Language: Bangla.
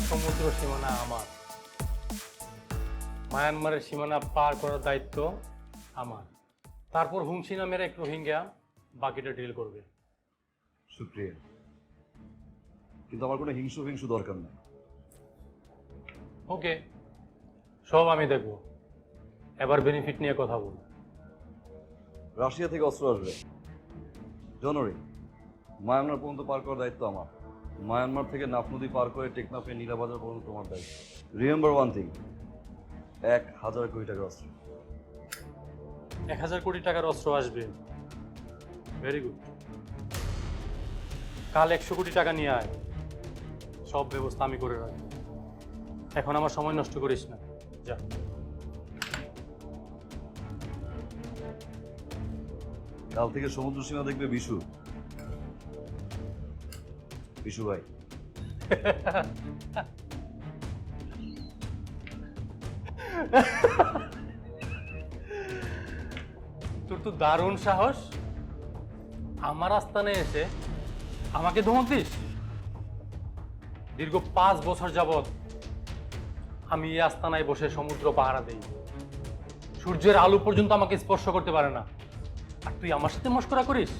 সমুদ্র সীমানা আমার। মায়ানমারের সীমানা পার করার দায়িত্ব আমার। তারপর হুংসি নামের এক রোহিঙ্গা বাকিটা ডিল করবে। শুক্রিয়া, কিন্তু আমার কোনো হিংসু দরকার নেই। ওকে, সব আমি দেখব। এবার বেনিফিট নিয়ে কথা বল। রাশিয়া থেকে অস্ত্র আসবে জানুয়ারি। মায়ানমার পর্যন্ত পার করার দায়িত্ব আমার। মায়ানমার থেকে নাফ নদী পার করে টেকনাফে নীলাবাজার পর্যন্ত তোমার দায়িত্ব। রিমেম্বার ওয়ান থিং, 1,000 কোটি টাকার অস্ত্র। 1,000 কোটি টাকার অস্ত্র আসবে। Very good. কাল 100 কোটি টাকা নিয়ে আয়, সব ব্যবস্থা আমি করে রাখবো। এখন আমার সময় নষ্ট করিস না, যা। কাল থেকে সমুদ্র সীমা দেখবে বিশু। বিশু ভাই। তোর তো দারুণ সাহস, আমার আস্তানে এসে আমাকে ধমক দিস। দীর্ঘ 5 বছর যাবৎ আমি এই আস্তানায় বসে সমুদ্র পাহারা দেই। সূর্যের আলো পর্যন্ত আমাকে স্পর্শ করতে পারে না, আর তুই আমার সাথে মশকরা করিস?